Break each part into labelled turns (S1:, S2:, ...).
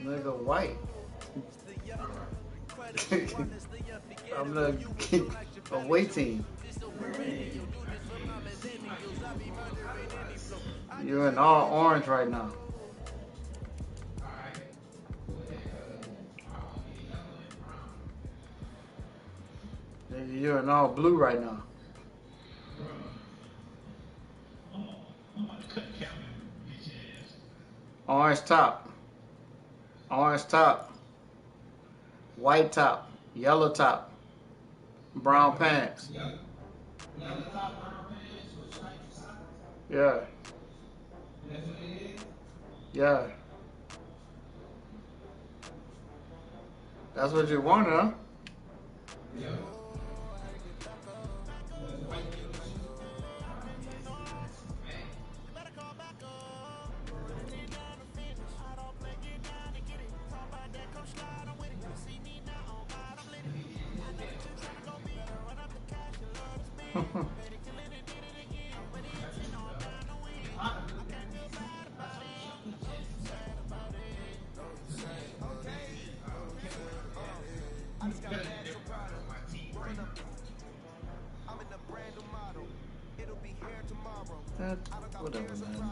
S1: Nigga white. I'm gonna keep away team. You're in all orange right now. Nigga, you're in all blue right now. Orange top. Orange top. White top. Yellow top. Brown pants. Yeah. Yeah. That's what you want, huh? Whatever, man.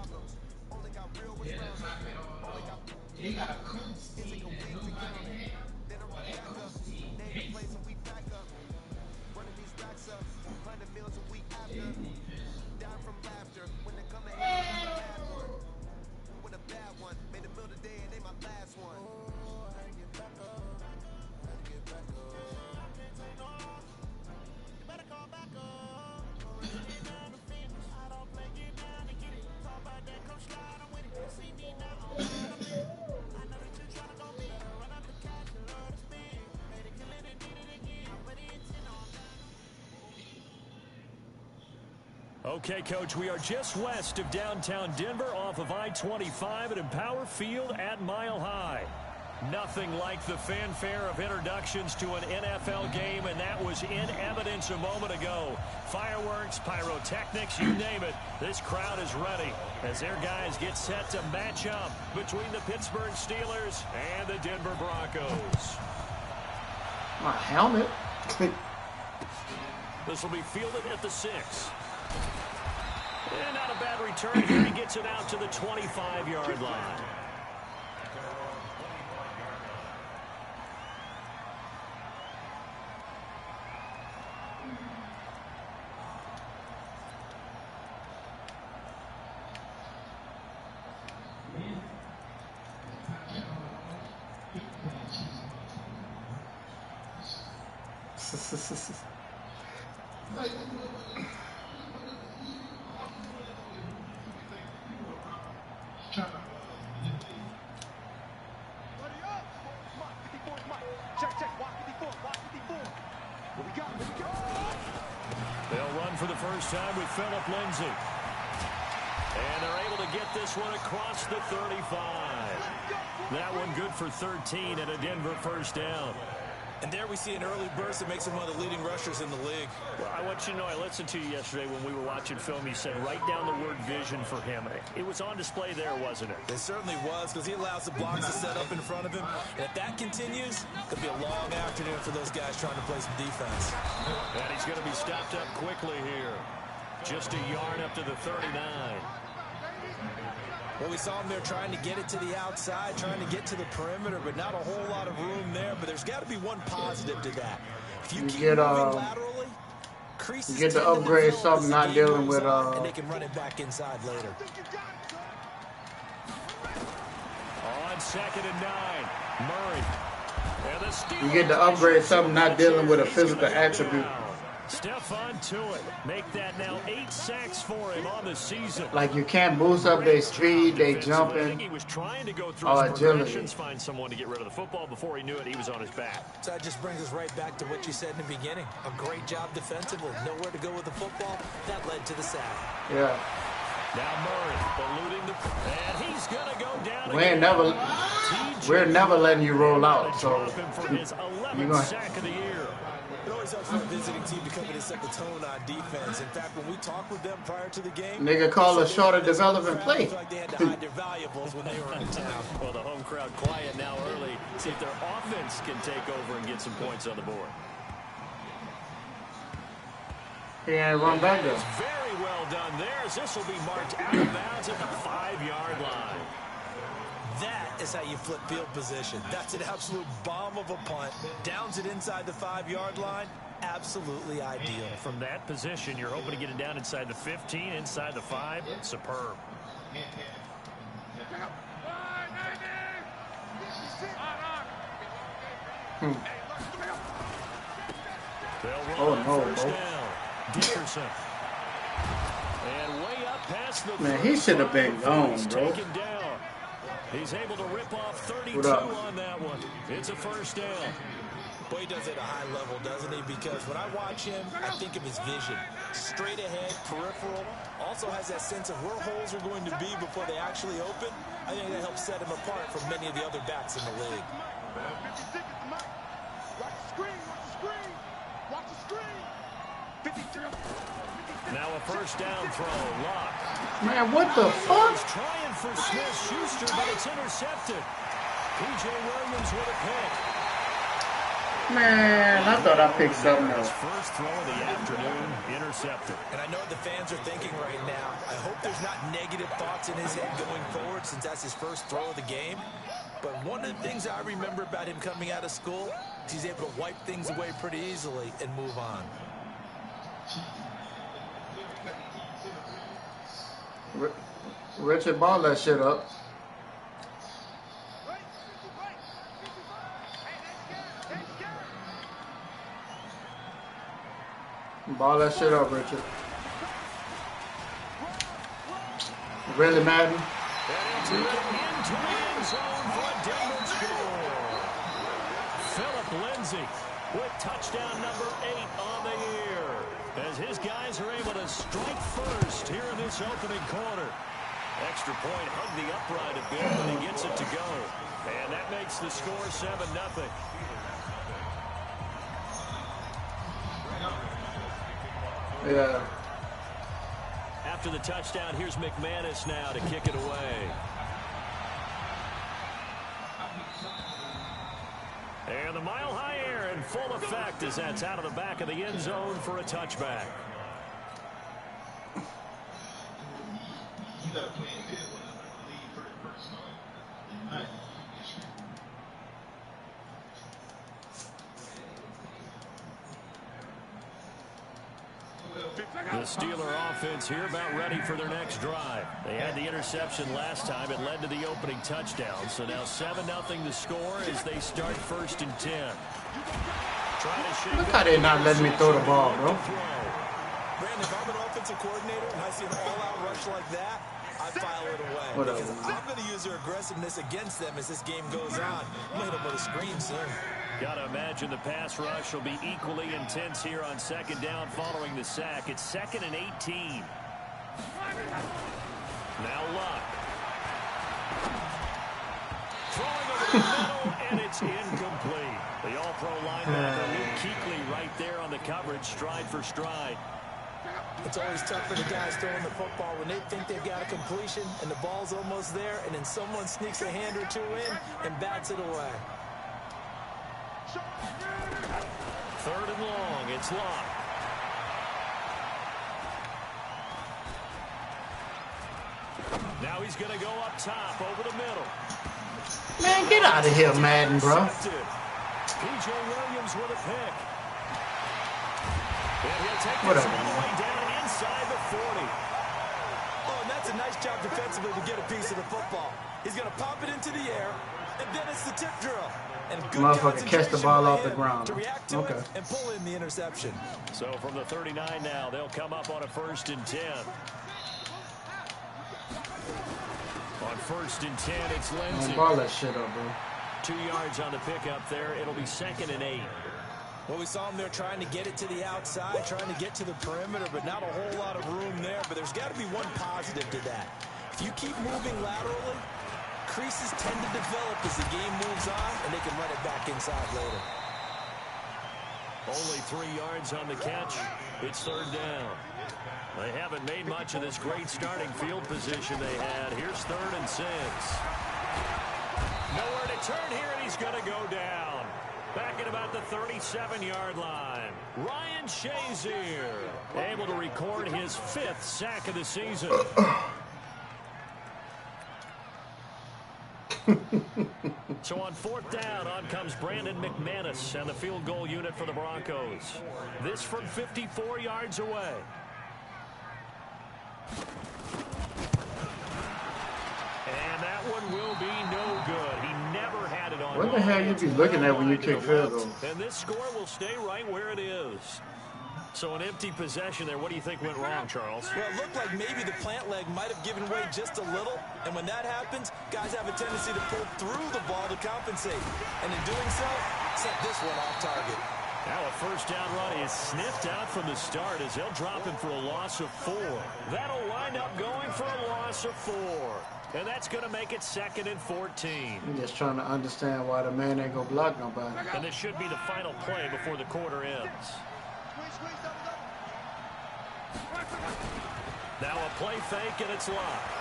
S2: Okay, Coach, we are just west of downtown Denver off of I-25 at Empower Field at Mile High. Nothing like the fanfare of introductions to an NFL game, and that was in evidence a moment ago. Fireworks, pyrotechnics, you name it. This crowd is ready as their guys get set to match up between the Pittsburgh Steelers and the Denver Broncos.
S1: My helmet.
S2: This will be fielded at the 6. And not a bad return here. He gets it out to the 25-yard line. They'll run for the first time with Phillip Lindsay. And they're able to get this one across the 35. That one good for 13 and a Denver first down.
S3: And there we see an early burst that makes him one of the leading rushers in the league.
S2: Well, I want you to know, I listened to you yesterday when we were watching film. You said write down the word vision for him. It was on display there, wasn't it?
S3: It certainly was, because he allows the blocks to set up in front of him. And if that continues, it could be a long afternoon for those guys trying to play some defense.
S2: And he's going to be stopped up quickly here. Just a yard up to the 39.
S3: Well, we saw him there trying to get it to the outside, trying to get to the perimeter, but not a whole lot of room there. But there's got to be one positive to that. If you keep moving laterally, creases
S1: you get to upgrade something, not dealing with
S3: and they can run it back inside later.
S2: On 2nd and 9, Murray. And
S1: you get to upgrade something, not dealing with a physical attribute.
S2: Stephon Tuitt, make that now 8 sacks for him on the season.
S1: Like you can't boost up their speed, they jumping.
S2: He was trying to go through his progressions, find someone to get rid of the football. Before he knew it, he was on his back.
S3: So that just brings us right back to what you said in the beginning. A great job defensively, nowhere to go with the football. That led to the sack.
S1: Yeah.
S2: Now Murray eluding the, and he's gonna go down.
S1: We're never letting you roll out. So
S2: you're gonna sack of the year.
S3: It always helps for a visiting team to come in and set the tone on defense. In fact, when we talked with them prior to the game,
S1: nigga call a shorter development play.
S3: Like they had to hide their valuables when they were in town.
S2: Well, the home crowd quiet now early. See if their offense can take over and get some points on the board.
S1: He ain't run back there.
S2: Very well done there, as this will be marked out of bounds at the 5-yard line.
S3: That is how you flip field position. That's an absolute bomb of a punt. Downs it inside the 5-yard line. Absolutely ideal.
S2: From that position, you're hoping to get it down inside the 15, inside the 5. Superb.
S1: Oh, no, bro.
S2: Dickerson. And way up past the
S1: Man, he should have been gone, bro.
S2: Down. He's able to rip off 32 on that one. It's a first down.
S3: Boy, he does it at a high level, doesn't he? Because when I watch him, I think of his vision. Straight ahead, peripheral. Also has that sense of where holes are going to be before they actually open. I think that helps set him apart from many of the other backs in the league.
S2: Now a first down throw. Lock.
S1: Man, what the fuck?
S2: He's trying for Smith-Schuster, but it's intercepted. P.J. Williams with a pick.
S1: Man, I thought I picked something else.
S2: First throw of the afternoon, intercepted.
S3: And I know what the fans are thinking right now. I hope there's not negative thoughts in his head going forward since that's his first throw of the game. But one of the things I remember about him coming out of school is he's able to wipe things away pretty easily and move on.
S1: Richard, ball that shit up. Ball that shit up, Richard. Really, Madden?
S2: Into the end zone for a Denver score. Philip Lindsay with touchdown number 8 on the year, as his guys are able to strike first here in this opening quarter. Extra point, hug the upright a bit, but he gets it to go. And that makes the score 7-0.
S1: Yeah.
S2: After the touchdown, here's McManus now to kick it away. And the mile-high air in full effect as that's out of the back of the end zone for a touchback. The Steeler offense here about ready for their next drive. They had the interception last time. It led to the opening touchdown. So now 7-0 the score as they start 1st and 10.
S1: Look how they not letting me throw the ball, bro.
S3: Brandon, if I'm an offensive coordinator and I see an all-out rush like that, I file it away. Because I'm going to use their aggressiveness against them as this game goes on. I'm going to hit them with a screen soon.
S2: Got to imagine the pass rush will be equally intense here on 2nd down following the sack. It's 2nd and 18. Now Luck. Throwing over the middle, and it's incomplete. The all-pro linebacker, Luke Kuechly, right there on the coverage, stride for stride.
S3: It's always tough for the guys throwing the football when they think they've got a completion and the ball's almost there, and then someone sneaks a hand or two in and bats it away.
S2: 3rd and long. It's Locke. Now he's going to go up top over the middle.
S1: Man, get out of here, Madden, bro.
S2: P.J. Williams with a pick. And he'll take this all the way down inside the 40.
S3: Oh, and that's a nice job defensively to get a piece of the football. He's going to pop it into the air, and then it's the tip drill. And good
S1: motherfucker catch the ball off the ground.
S3: To react to it and pull in the interception.
S2: So from the 39 now, they'll come up on a 1st and 10. On 1st and 10, it's Lindsay.
S1: Man, ball that shit up, bro.
S2: 2 yards on the pickup there. It'll be 2nd and 8.
S3: Well, we saw him there trying to get it to the outside, trying to get to the perimeter, but not a whole lot of room there. But there's got to be one positive to that. If you keep moving laterally, creases tend to develop as the game moves on, and they can run it back inside later.
S2: Only 3 yards on the catch. It's third down. They haven't made much of this great starting field position they had. Here's 3rd and 6. Nowhere to turn here, and he's going to go down. Back at about the 37-yard line. Ryan Shazier able to record his 5th sack of the season. So on 4th down, on comes Brandon McManus and the field goal unit for the Broncos. This from 54 yards away. And that one will be no good. He never had it on.
S1: What the hell you be looking at when you kick field goals?
S2: And this score will stay right where it is. So an empty possession there. What do you think went wrong, Charles?
S3: Well, it looked like maybe the plant leg might have given way just a little. And when that happens, guys have a tendency to pull through the ball to compensate. And in doing so, set this one off target.
S2: Now a first down run is sniffed out from the start as they'll drop him for a loss of 4. That'll wind up going for a loss of 4. And that's going to make it 2nd and 14.
S1: I'm just trying to understand why the man ain't going to block nobody.
S2: And this should be the final play before the quarter ends. Now a play fake, and it's locked.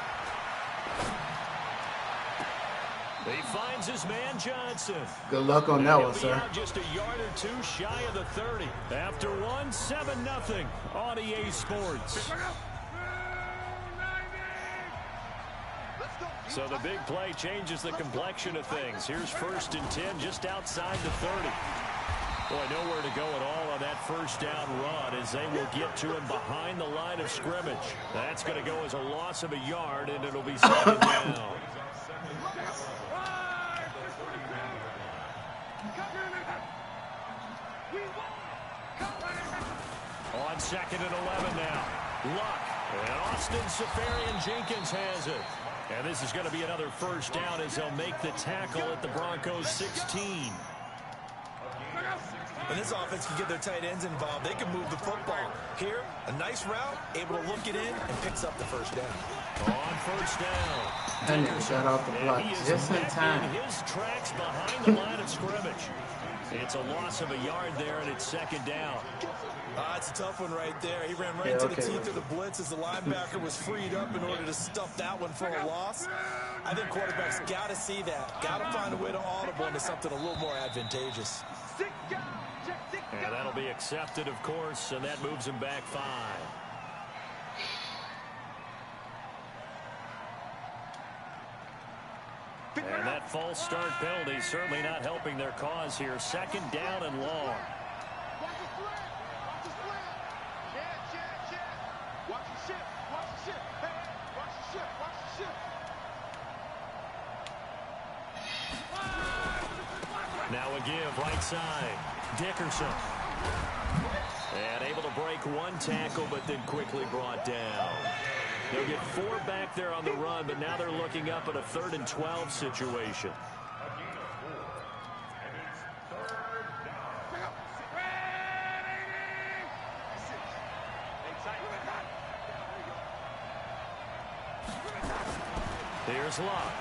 S2: He finds his man Johnson.
S1: Good luck on that one, sir.
S2: Just a yard or 2 shy of the 30. After 1, 7-0 on EA Sports. So the big play changes the complexion of things. Here's 1st and 10 just outside the 30. Boy, nowhere to go at all on that first down run as they will get to him behind the line of scrimmage. That's going to go as a loss of a yard, and it'll be 2nd down. On 2nd and 11 now. Luck. And Austin Seferian-Jenkins has it. And this is going to be another first down as they'll make the tackle at the Broncos 16.
S3: When this offense can get their tight ends involved, they can move the football. Here, a nice route, able to look it in, and picks up the first down.
S2: On first down.
S1: And he got off the block just in time.
S2: His tracks behind the line of scrimmage. It's a loss of a yard there, and it's 2nd down.
S3: It's a tough one right there. He ran right into the teeth of the blitz as the linebacker was freed up in order to stuff that one for a loss. I think quarterbacks got to see that. Got to find a way to audible into something a little more advantageous.
S2: And that'll be accepted, of course, and that moves him back 5. And that false start penalty certainly not helping their cause here. 2nd down and long. Now a give right side. Dickerson. And able to break 1 tackle, but then quickly brought down. They'll get 4 back there on the run, but now they're looking up at a 3rd and 12 situation. Here's Luck.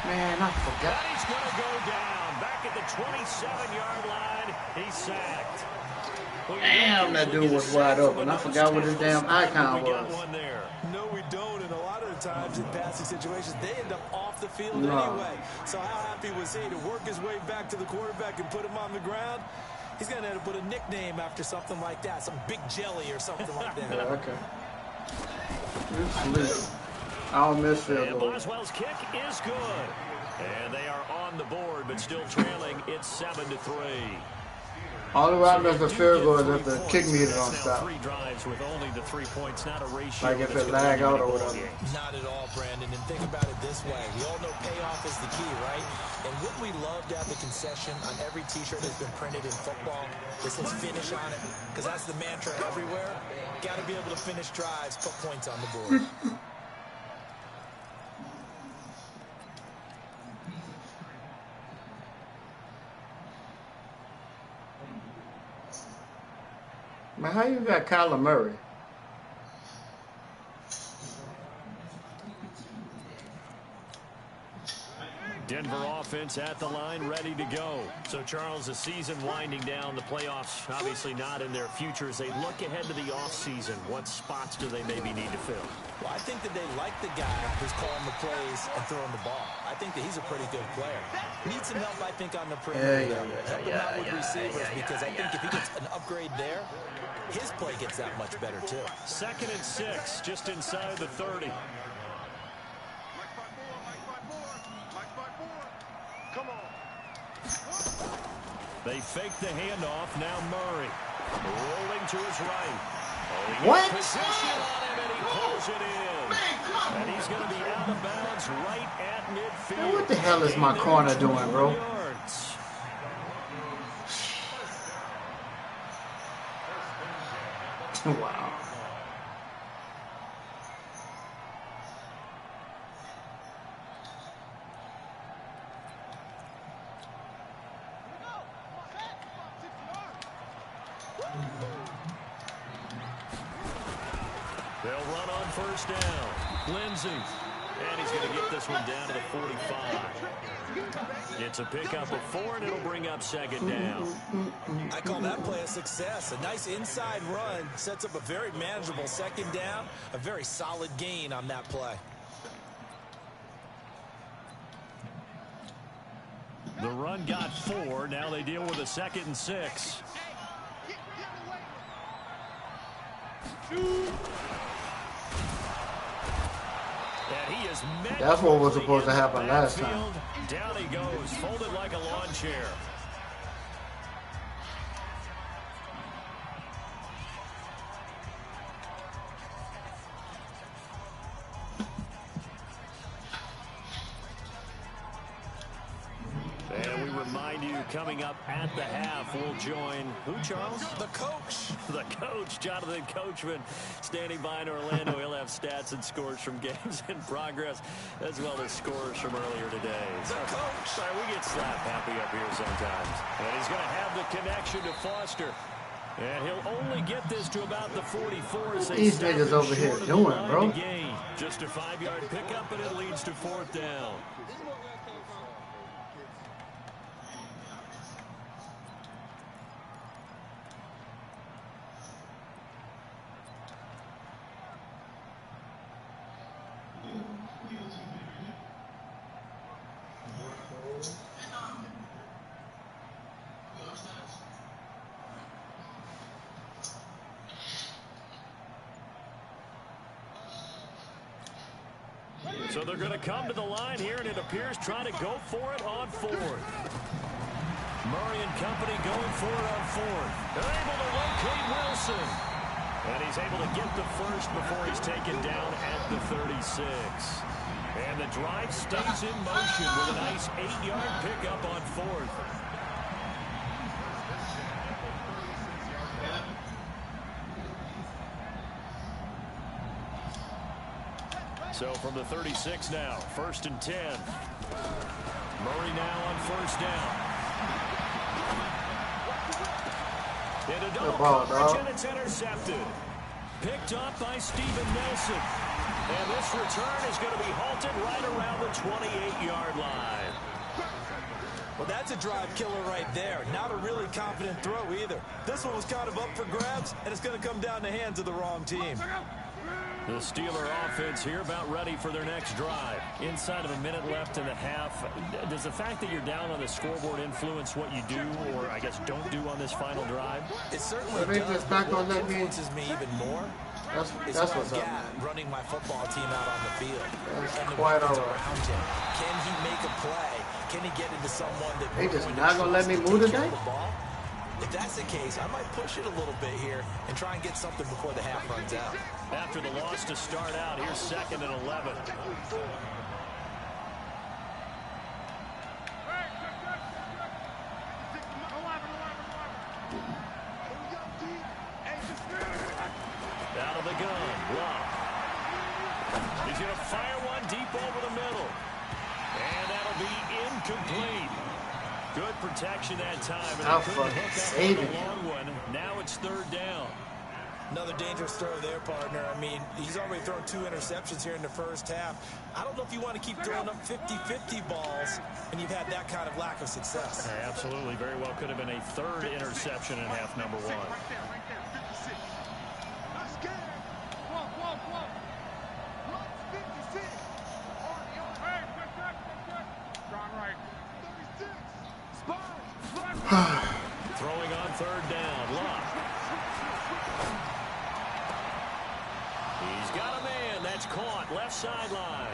S1: Man, I forgot.
S2: And he's going to go down. Back at the 27-yard line. He's sacked.
S1: Damn, that dude was wide open. I forgot what his damn icon was.
S3: No, we don't. And a lot of the times in passing situations, they end up off the field anyway. So how happy was he to work his way back to the quarterback and put him on the ground? He's going to have to put a nickname after something like that, some big jelly or something like that.
S1: Yeah, okay. I'll miss field goal.
S2: Boswell's kick is good. And they are on the board, but still trailing. It's 7-3.
S1: All around us the field goal is if the kick meter don't stop.
S2: 3 drives with only the 3 points, not a ratio.
S1: Like if it lag out or whatever.
S3: Not at all, Brandon. And think about it this way. We all know payoff is the key, right? And wouldn't we love to have the concession on every T-shirt that's been printed in football that says finish on it? Because that's the mantra everywhere. Got to be able to finish drives, put points on the board.
S1: Man, how you got Kyler Murray?
S2: Denver offense at the line, ready to go. So, Charles, the season winding down, the playoffs obviously not in their future. As they look ahead to the offseason, what spots do they maybe need to fill?
S3: Well, I think that they like the guy who's calling the plays and throwing the ball. I think that he's a pretty good player. Needs some help, I think, on the perimeter. Help him out with receivers because I think if he gets an upgrade there, his play gets that much better, too.
S2: 2nd and 6, just inside the 30. They fake the handoff. Now Murray rolling to his right.
S1: What?
S2: Position on him, and he pulls it in. And he's going to be out of bounds right at midfield.
S1: Man, what the hell is my corner doing, bro? Wow.
S2: They'll run on 1st down. Lindsey. And he's going to get this one down to the 45. It's a pickup of 4, and it'll bring up 2nd down.
S3: I call that play a success. A nice inside run sets up a very manageable 2nd down. A very solid gain on that play.
S2: The run got 4. Now they deal with a 2nd and 6. And he is met.
S1: That's what was supposed to happen last time.
S2: Down he goes, folded like a lawn chair. And we remind you, coming up at the half, we'll join who, Charles?
S3: The coach.
S2: The coach, Jonathan Coachman, standing by in Orlando. He'll have stats and scores from games in progress, as well as scores from earlier today.
S3: The coach.
S2: Sorry, we get slap happy up here sometimes. And he's going to have the connection to Foster. And he'll only get this to about the 44 as they
S1: These niggas over here doing, bro?
S2: Just a 5-yard pickup, and it leads to 4th down. So they're going to come to the line here, and it appears trying to go for it on 4th. Murray and company going for it on 4th. They're able to locate Wilson. And he's able to get the first before he's taken down at the 36. And the drive stays in motion with a nice 8-yard pickup on 4th. So from the 36 now, 1st and 10. Murray now on 1st down. Into double coverage, and it's intercepted. Picked up by Steven Nelson. And this return is going to be halted right around the 28-yard line.
S3: Well, that's a drive killer right there. Not a really confident throw either. This one was kind of up for grabs, and it's going to come down the hands of the wrong team.
S2: The Steeler offense here about ready for their next drive. Inside of a minute left in the half. Does the fact that you're down on the scoreboard influence what you do, or I guess don't do on this final drive?
S3: It certainly does. What influences me even more is what's up. Running my football team out on the field. And the weapons around him. Can he make a play? Can he get into someone that
S1: they just not gonna let me move today?
S3: If that's the case, I might push it a little bit here and try and get something before the half runs out.
S2: After the loss to start out, here's 2nd and 11. Out of the gun, block. He's going to fire one deep over the middle. And that'll be incomplete. Good protection that time. And
S1: I'll fucking save it.
S2: Long one. Now it's 3rd down.
S3: Another dangerous throw there, partner. I mean, he's already thrown 2 interceptions here in the first half. I don't know if you want to keep throwing up 50-50 balls when you've had that kind of lack of success.
S2: Absolutely. Very well could have been a 3rd interception in half number 1. Throwing on 3rd down. Love. He's got a man. That's caught. Left sideline.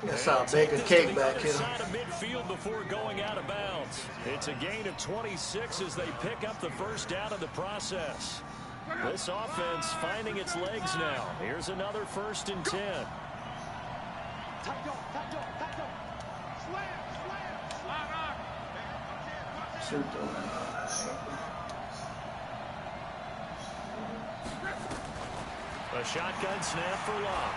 S1: That's how big a cake back here.
S2: Side of midfield before going out of bounds. It's a gain of 26 as they pick up the first down in the process. This offense finding its legs now. Here's another 1st and 10. A shotgun snap for Love.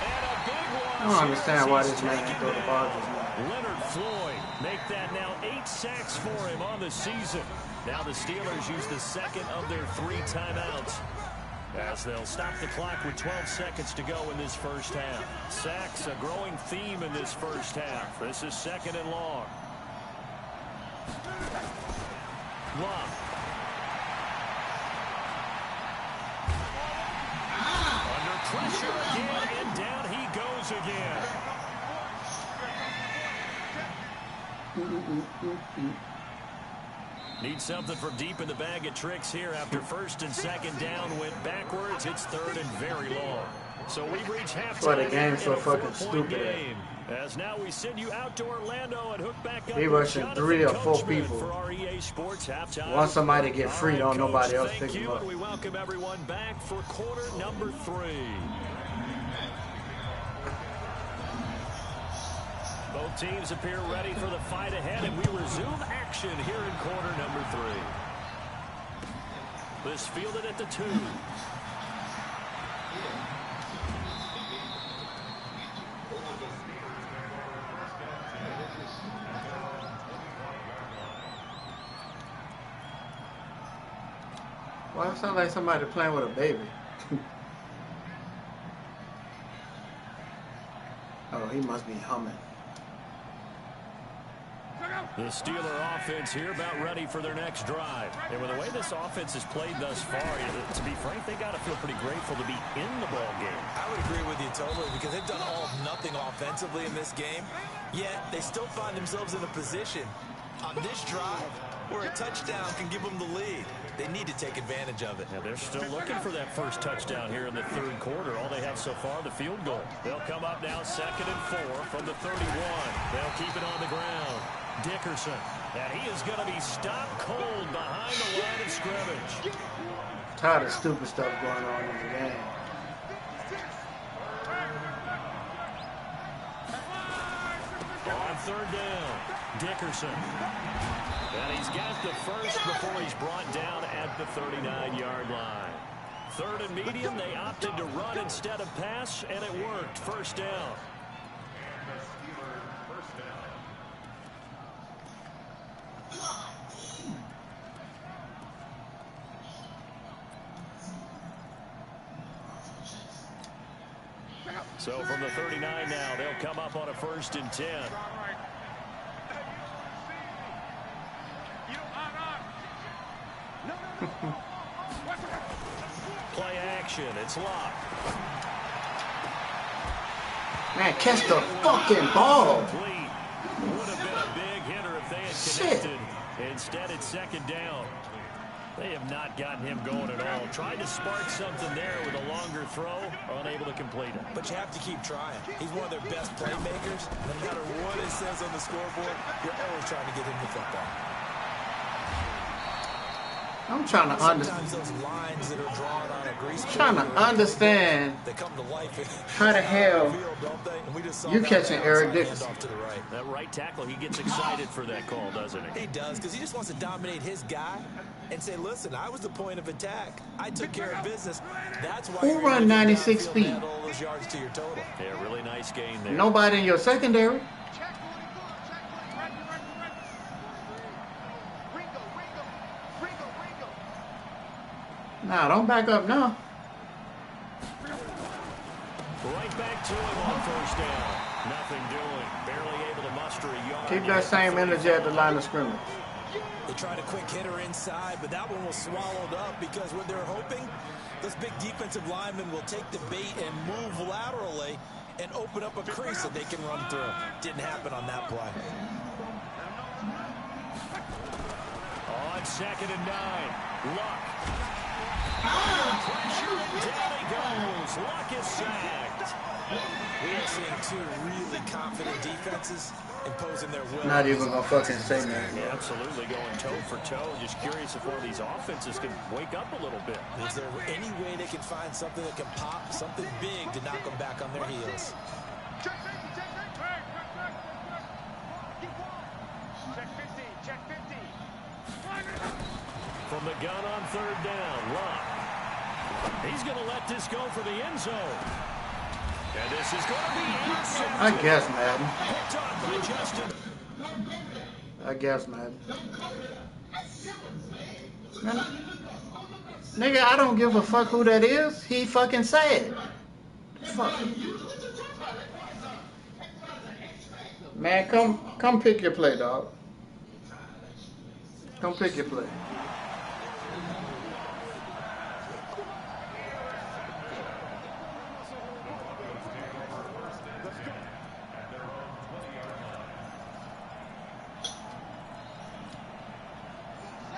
S2: And a big one.
S1: I don't understand why this man can throw the ball just now.
S2: Leonard Floyd make that now 8 sacks for him on the season. Now the Steelers use the 2nd of their 3 timeouts as they'll stop the clock with 12 seconds to go in this first half. Sacks, a growing theme in this first half. This is 2nd and long. Love. Under pressure again, and down he goes again. Need something from deep in the bag of tricks here after 1st and 2nd down went backwards. It's 3rd and very long. So we've reached halftime.
S1: Why the game's so fucking stupid.
S2: Game. As now we send you out to Orlando and hook back up.
S1: He rushing 3 or 4 people.
S2: For our EA Sports halftime.
S1: Want somebody to get free, don't nobody else pick him up.
S2: And we welcome everyone back for quarter number 3. Both teams appear ready for the fight ahead, and we resume action here in quarter number 3. This fielded at the 2.
S1: Why it sound like somebody playing with a baby? Oh, he must be humming.
S2: The Steeler offense here about ready for their next drive. And with the way this offense has played thus far, to be frank, they got to feel pretty grateful to be in the ball game.
S3: I would agree with you totally because they've done all of nothing offensively in this game, yet they still find themselves in a position on this drive where a touchdown can give them the lead. They need to take advantage of it.
S2: Yeah, they're still looking for that first touchdown here in the 3rd quarter. All they have so far, the field goal. They'll come up now 2nd and 4 from the 31. They'll keep it on the ground. Dickerson, and he is going to be stopped cold behind the line of scrimmage.
S1: Tired of stupid stuff going on in the game.
S2: On 3rd down, Dickerson. And he's got the first before he's brought down at the 39-yard line. 3rd and medium, they opted to run instead of pass, and it worked. 1st down. So from the 39 now, they'll come up on a 1st and 10. Play action. It's locked.
S1: Man, catch the fucking ball.
S2: Would have been a big hitter if they had connected. Instead, it's 2nd down. They have not gotten him going at all. Tried to spark something there with a longer throw, unable to complete it.
S3: But you have to keep trying. He's one of their best playmakers. No matter what it says on the scoreboard, you're always trying to get him the football.
S1: I'm trying to understand.
S3: Those lines that are drawn on a grease
S1: Trying to understand
S3: they come to life
S1: how the hell you catching Eric Dickerson.
S2: That right tackle, he gets excited for that call, doesn't he?
S3: He does, because he just wants to dominate his guy and say, listen, I was the point of attack. I took care of business. That's why
S1: who run 96 speed?
S3: All those yards to your total.
S2: Yeah, really nice gain there.
S1: Nobody in your secondary. Nah, don't back up now.
S2: Right back to him on first down. Nothing doing. Barely able to muster a yard.
S1: Keep that same energy at the line of scrimmage.
S3: They tried a quick hitter inside, but that one was swallowed up because what they're hoping, those big defensive linemen will take the bait and move laterally and open up a crease that they can run through. Didn't happen on that play.
S2: On 2nd and 9, Luck. Pressure, and down he goes. Luck is sacked.
S3: We are seeing two really confident defenses imposing their will.
S1: Not even gonna fucking say that.
S2: Yeah, absolutely going toe for toe. Just curious if one of these offenses can wake up a little bit.
S3: Is there any way they can find something that can pop, something big to knock them back on their heels?
S2: From the gun on 3rd down, Luck. He's going to let this go for the end zone. And this is going to be intercepted.
S1: I guess, Madden.
S2: Picked up by Justin.
S1: I guess, Madden. Man, nigga, I don't give a fuck who that is. He fucking said. Fuck. Man, come pick your play, dog. Come pick your play.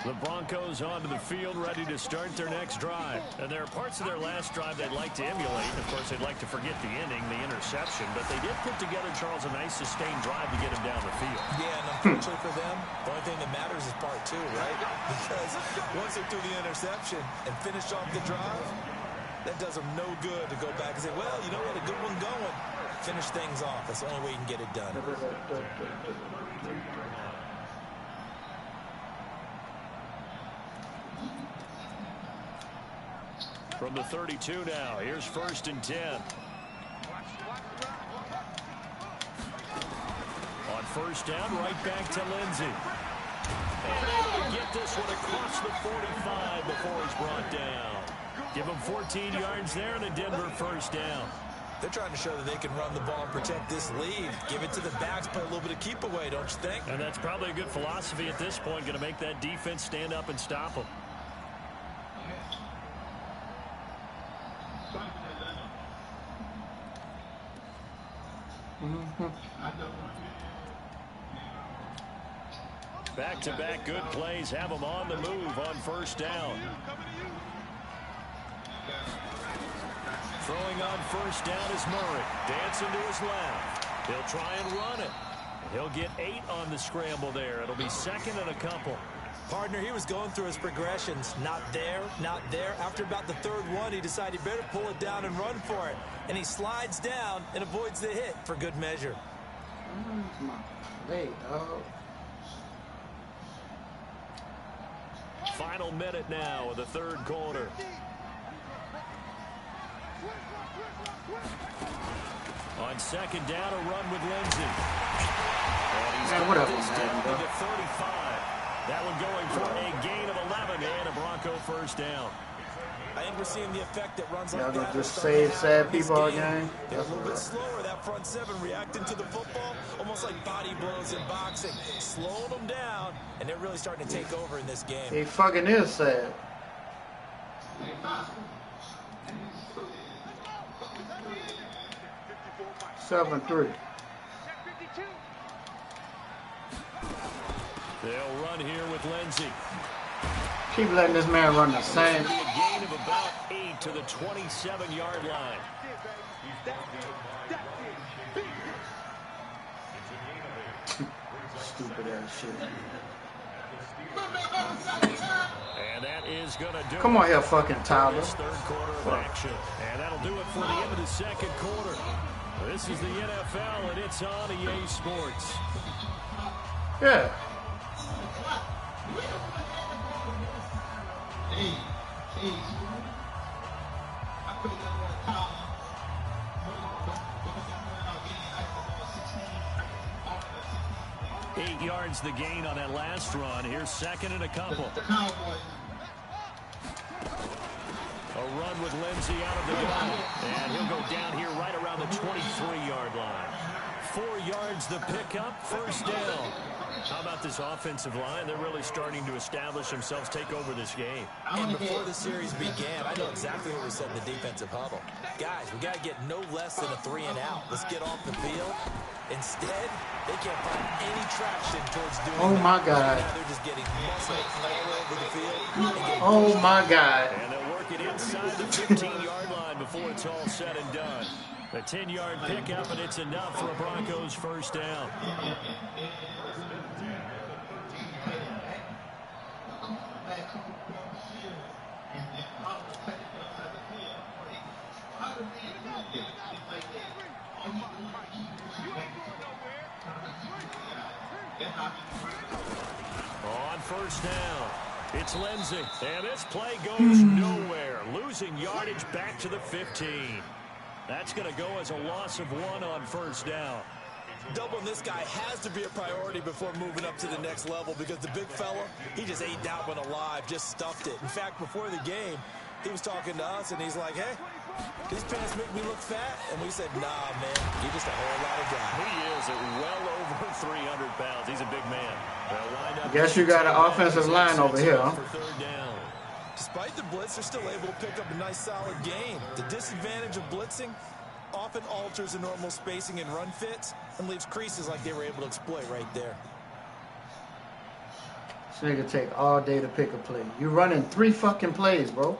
S2: The Broncos onto the field, ready to start their next drive. And there are parts of their last drive they'd like to emulate. Of course, they'd like to forget the inning, the interception. But they did put together, Charles, a nice sustained drive to get him down the field.
S3: Yeah, and unfortunately for them, the only thing that matters is part 2, right? Because once they threw the interception and finished off the drive, that does them no good to go back and say, well, you know what, a good one going. Finish things off. That's the only way you can get it done.
S2: From the 32 now, here's 1st and 10. On 1st down, right back to Lindsey. And able to get this one across the 45 before he's brought down. Give him 14 yards there and a Denver 1st down.
S3: They're trying to show that they can run the ball and protect this lead. Give it to the backs, play a little bit of keep away, don't you think?
S2: And that's probably a good philosophy at this point, going to make that defense stand up and stop them. Back-to-back good plays have them on the move on 1st down. Throwing on 1st down is Murray. Dancing to his left. He'll try and run it. He'll get 8 on the scramble there. It'll be 2nd and a couple.
S3: Partner, he was going through his progressions. Not there, not there. After about the 3rd one, he decided he better pull it down and run for it. And he slides down and avoids the hit for good measure.
S1: Hey, dog.
S2: Final minute now of the 3rd quarter. On 2nd down, a run with Lindsey. And he's got this down to the 35. That one going for a gain of 11 and a Bronco 1st down.
S3: I think we're seeing the effect that runs like that.
S1: Just save sad people all game.
S3: They're a little bit slower, that front 7 reacting to the football, almost like body blows in boxing. Slowing them down, and they're really starting to take over in this game.
S1: He fucking is sad. Seven 3.
S2: They'll run here with Lindsey.
S1: Keep letting this man run the same.
S2: A gain of about 8 to the 27-yard line.
S1: Stupid ass shit.
S2: And that is going to do it.
S1: Come on here, fucking Tyler.
S2: This 3rd quarter of action. And that'll do it for the end of the 2nd quarter. This is the NFL, and it's on EA Sports.
S1: Yeah.
S2: Eight yards the gain on that last run. Here's 2nd and a couple. A run with Lindsey out of the gun. And he'll go down here right around the 23-yard line. 4 yards the pickup, first down. How about this offensive line? They're really starting to establish themselves, take over this game.
S3: And before the series began, I know exactly what we said in the defensive huddle. Guys, we got to get no less than a 3-and-out. Let's get off the field. Instead, they can't find any traction towards doing
S1: Oh, my God.
S3: Now they're just getting muscle all over the field.
S1: Oh, my God.
S2: And they'll work it inside the 15-yard line before it's all said and done. A 10-yard pickup, and it's enough for a Broncos first down. On first down, it's Lindsey, and this play goes nowhere. Losing yardage back to the 15. That's going to go as a loss of 1 on first down.
S3: Doubling this guy has to be a priority before moving up to the next level because the big fella, he just ate that one alive, just stuffed it. In fact, before the game, he was talking to us, and he's like, hey, these pants make me look fat. And we said, nah, man, you're just a whole lot of guy.
S2: He is at well over 300 pounds. He's a big man.
S1: Guess you got an offensive line over here, huh?
S2: For third down.
S3: Despite the blitz, they're still able to pick up a nice, solid gain. The disadvantage of blitzing often alters the normal spacing and run fits and leaves creases like they were able to exploit right there.
S1: This nigga take all day to pick a play. You running 3 fucking plays, bro.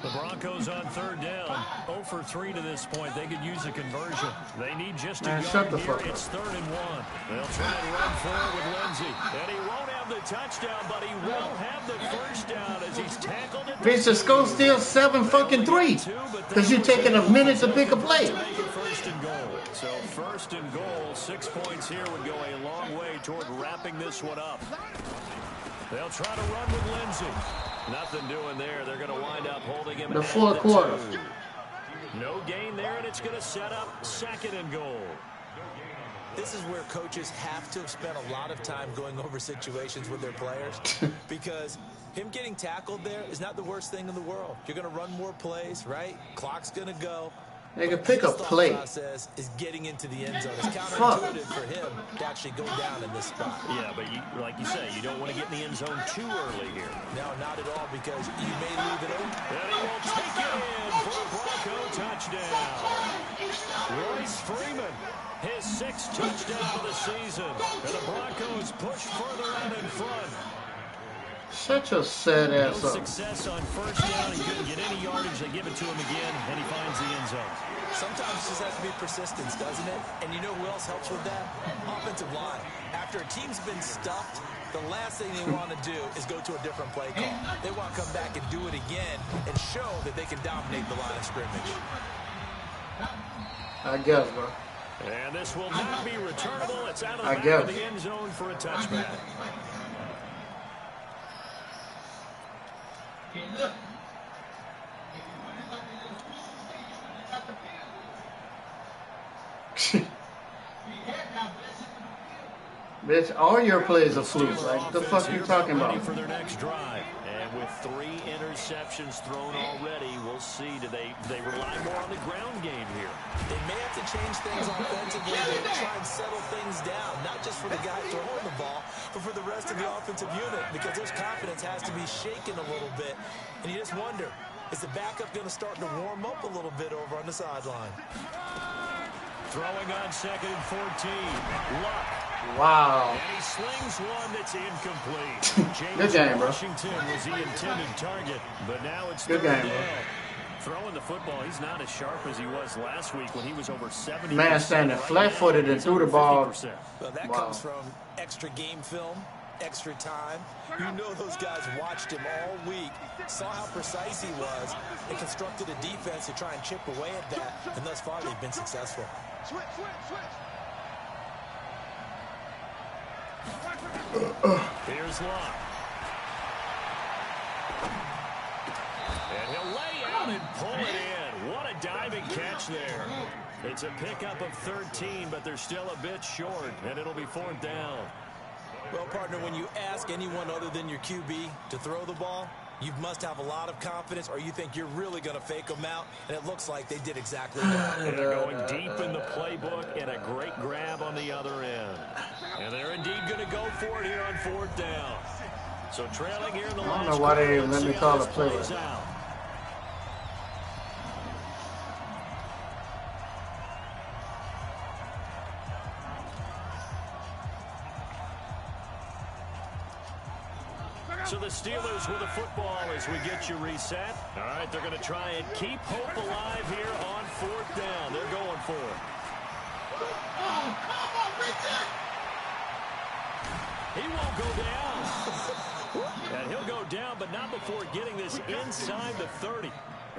S2: The Broncos on third down, 0 for 3 to this point. They could use a conversion. They need just a yard here. It's 3rd and 1. They'll try and run forward with Lindsey. And he won't have the touchdown, but he will have the first down as he's tackled it.
S1: Bitch, the score still 7 fucking 3. Because you're taking a minute to pick a play.
S2: First and goal. So first and goal, 6 points here would go a long way toward wrapping this one up. They'll try to run with Lindsey. Nothing doing there. They're going to wind up holding him.
S1: The 4th quarter.
S2: No gain there, and it's going to set up 2nd and goal.
S3: This is where coaches have to have spent a lot of time going over situations with their players because him getting tackled there is not the worst thing in the world. You're going to run more plays, right? Clock's going to go.
S1: They can pick a play.
S3: Process is getting into the end zone. It's counterintuitive for him to actually go down in this spot.
S2: Yeah, but like you say, you don't want to get in the end zone too early here.
S3: No, not at all, because you may leave it open.
S2: And he will take it in for a Bronco touchdown. Royce Freeman, his 6th touchdown of the season. And the Broncos push further out in front.
S1: Such a sad ass up.
S2: Success on first down. He couldn't get any yardage. They give it to him again, and he finds the end zone.
S3: Sometimes it just has to be persistence, doesn't it? And you know who else helps with that? Offensive line. After a team's been stuffed, the last thing they want to do is go to a different play call. They want to come back and do it again and show that they can dominate the line of scrimmage.
S1: I guess, bro.
S2: And this will not be returnable. It's out of the back of the end zone for a touchback.
S1: Bitch, all your plays are flukes. Like, what the fuck are you talking about?
S2: For their next drive. And with 3 interceptions thrown already, we'll see. Do they rely more on the ground game here?
S3: They may have to change things offensively to try and settle things down, not just for the guy throwing the ball, but for the rest of the offensive unit, because their confidence has to be shaken a little bit. And you just wonder, is the backup going to start to warm up a little bit over on the sideline?
S2: Throwing on 2nd and 14. Luck.
S1: Wow.
S2: And he slings one that's incomplete.
S1: Good game, bro.
S2: Washington was the intended target, but now it's
S1: good game, bro.
S2: Throwing the football, he's not as sharp as he was last week when he was over 70%.
S1: Man standing flat-footed and threw the ball.
S3: Well, that comes from extra game film, extra time. You know those guys watched him all week, saw how precise he was, and constructed a defense to try and chip away at that, and thus far they've been successful.
S2: Here's Locke. And he'll lay out and pull it in. What a diving catch there. It's a pickup of 13, but they're still a bit short, and it'll be 4th down.
S3: Well, partner, when you ask anyone other than your QB to throw the ball, You must have a lot of confidence, or you think you're really going to fake them out, and it looks like they did exactly that.
S2: They're going deep in the playbook, and a great grab on the other end. And they're indeed going to go for it here on 4th down. So trailing here in the last
S1: I don't know why they even let me call a play.
S2: So the Steelers with the football as we get you reset. All right, they're going to try and keep hope alive here on 4th down. They're going for it.
S1: Oh, come on, Richard!
S2: He won't go down. And he'll go down, but not before getting this inside the 30.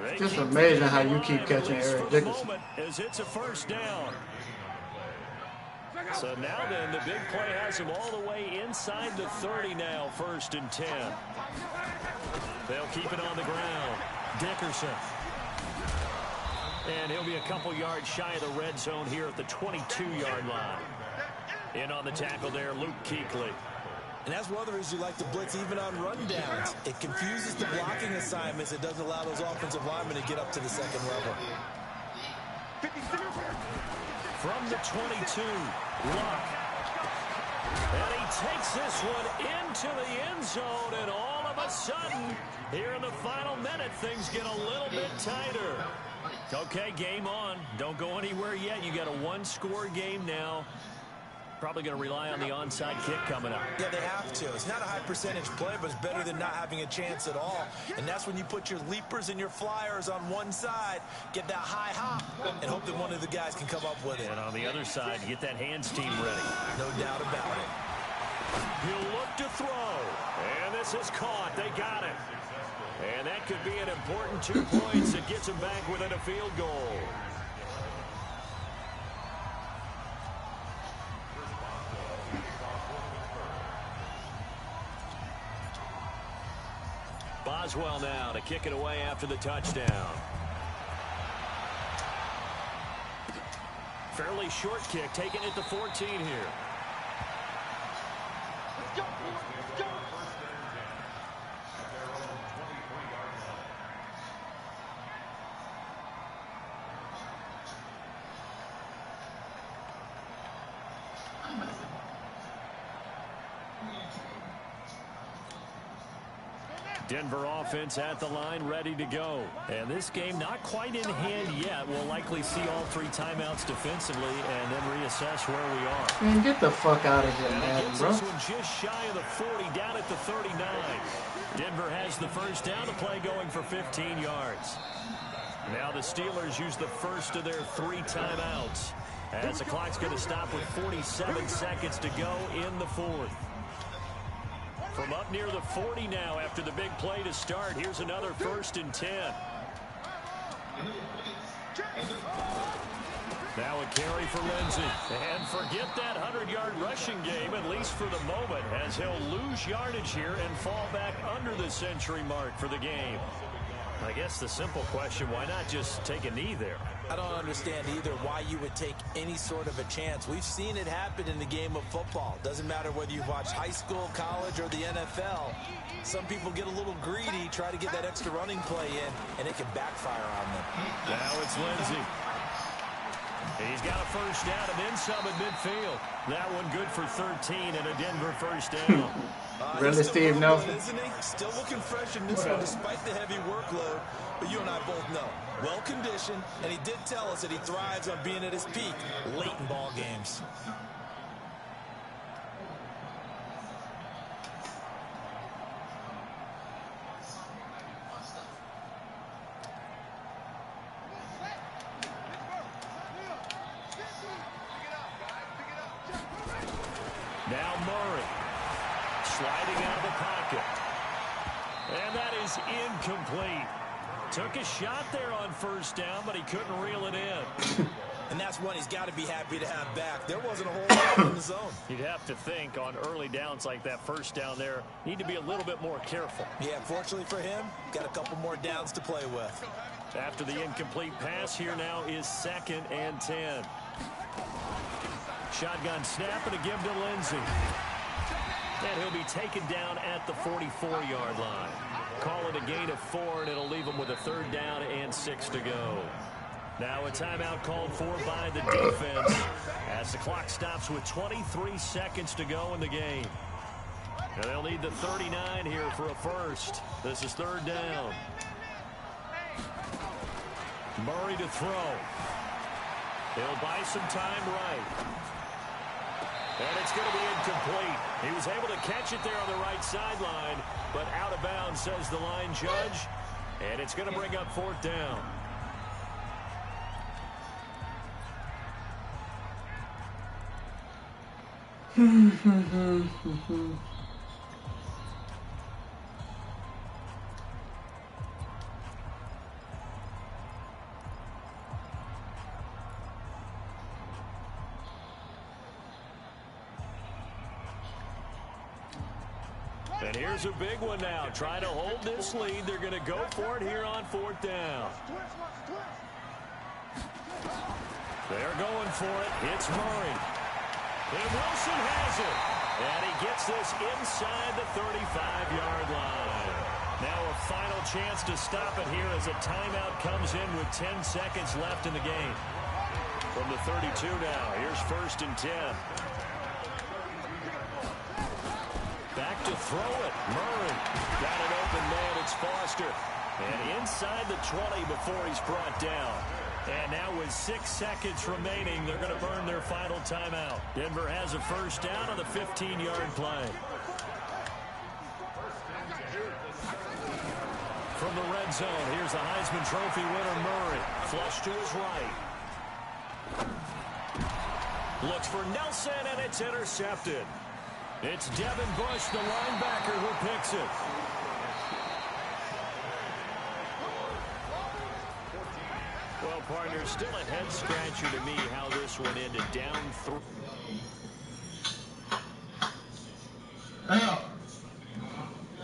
S1: It's just amazing how you keep catching Eric Dickerson.
S2: As it's a 1st down. So now then, the big play has him all the way inside the 30 now, 1st and 10. They'll keep it on the ground. Dickerson. And he'll be a couple yards shy of the red zone here at the 22-yard line. In on the tackle there, Luke Kuechly.
S3: And that's one of the reasons you like to blitz even on rundowns. It confuses the blocking assignments. It doesn't allow those offensive linemen to get up to the second level.
S2: From the 22, Luck. And he takes this one into the end zone, and all of a sudden, here in the final minute, things get a little bit tighter. Okay, game on. Don't go anywhere yet. You got a 1-score game now. Probably going to rely on the onside kick coming up.
S3: Yeah, they have to. It's not a high percentage play, but it's better than not having a chance at all. And that's when you put your leapers and your flyers on one side, get that high hop, and hope that one of the guys can come up with it.
S2: And on the other side, get that hands team ready.
S3: No doubt about it.
S2: He'll look to throw. And this is caught. They got it. And that could be an important 2 points that gets him back within a field goal. Boswell now to kick it away after the touchdown. Fairly short kick, taking it to 14 here.
S4: Let's go. Let's go.
S2: Denver offense at the line, ready to go. And this game not quite in hand yet. We'll likely see all 3 timeouts defensively and then reassess where we are.
S1: Man, get the fuck out of here, man, bro.
S2: This one just shy of the 40, down at the 39. Denver has the 1st down to play, going for 15 yards. Now the Steelers use the first of their 3 timeouts, as the clock's going to stop with 47 seconds to go in the 4th. From up near the 40 now after the big play to start. Here's another 1st and 10. Now a carry for Lindsey. And forget that 100-yard rushing game, at least for the moment, as he'll lose yardage here and fall back under the century mark for the game. I guess the simple question, why not just take a knee there?
S3: I don't understand either why you would take any sort of a chance. We've seen it happen in the game of football. Doesn't matter whether you've watched high school, college, or the NFL. Some people get a little greedy, try to get that extra running play in, and it can backfire on them.
S2: Now it's Lindsey. He's got a 1st down and then some at midfield. That one good for 13 and a Denver 1st down.
S1: Really, Steve Nelson?
S3: Isn't he? Still looking fresh in this one despite the heavy workload. But you and I both know, well-conditioned, and he did tell us that he thrives on being at his peak late in ball games.
S2: Now Murray sliding out of the pocket. And that is incomplete. Took a shot there on 1st down, but he couldn't reel it in.
S3: And that's one he's got to be happy to have back. There wasn't a whole lot in the zone.
S2: You'd have to think on early downs like that 1st down there, need to be a little bit more careful.
S3: Yeah, fortunately for him, got a couple more downs to play with.
S2: After the incomplete pass, here now is 2nd and 10. Shotgun snap and a give to Lindsey. And he'll be taken down at the 44-yard line. Call it a gain of 4, and it'll leave him with a 3rd down and 6 to go. Now a timeout called for by the defense as the clock stops with 23 seconds to go in the game. And they'll need the 39 here for a first. This is 3rd down. Murray to throw. He'll buy some time right. And it's going to be incomplete. He was able to catch it there on the right sideline, but out of bounds, says the line judge. And it's going to bring up 4th down. And here's a big one now. Trying to hold this lead. They're going to go for it here on 4th down. They're going for it. It's Murray. And Wilson has it. And he gets this inside the 35-yard line. Now a final chance to stop it here as a timeout comes in with 10 seconds left in the game. From the 32 now. Here's 1st and 10. Back to throw it. Murray. Got an open man. It's Foster. And inside the 20 before he's brought down. And now with 6 seconds remaining, they're going to burn their final timeout. Denver has a 1st down on the 15-yard play. From the red zone, here's the Heisman Trophy winner, Murray. Flush to his right. Looks for Nelson, and it's intercepted. It's Devin Bush, the linebacker, who picks it. Well, partner, still a head-scratcher to me how this one ended. Down 3.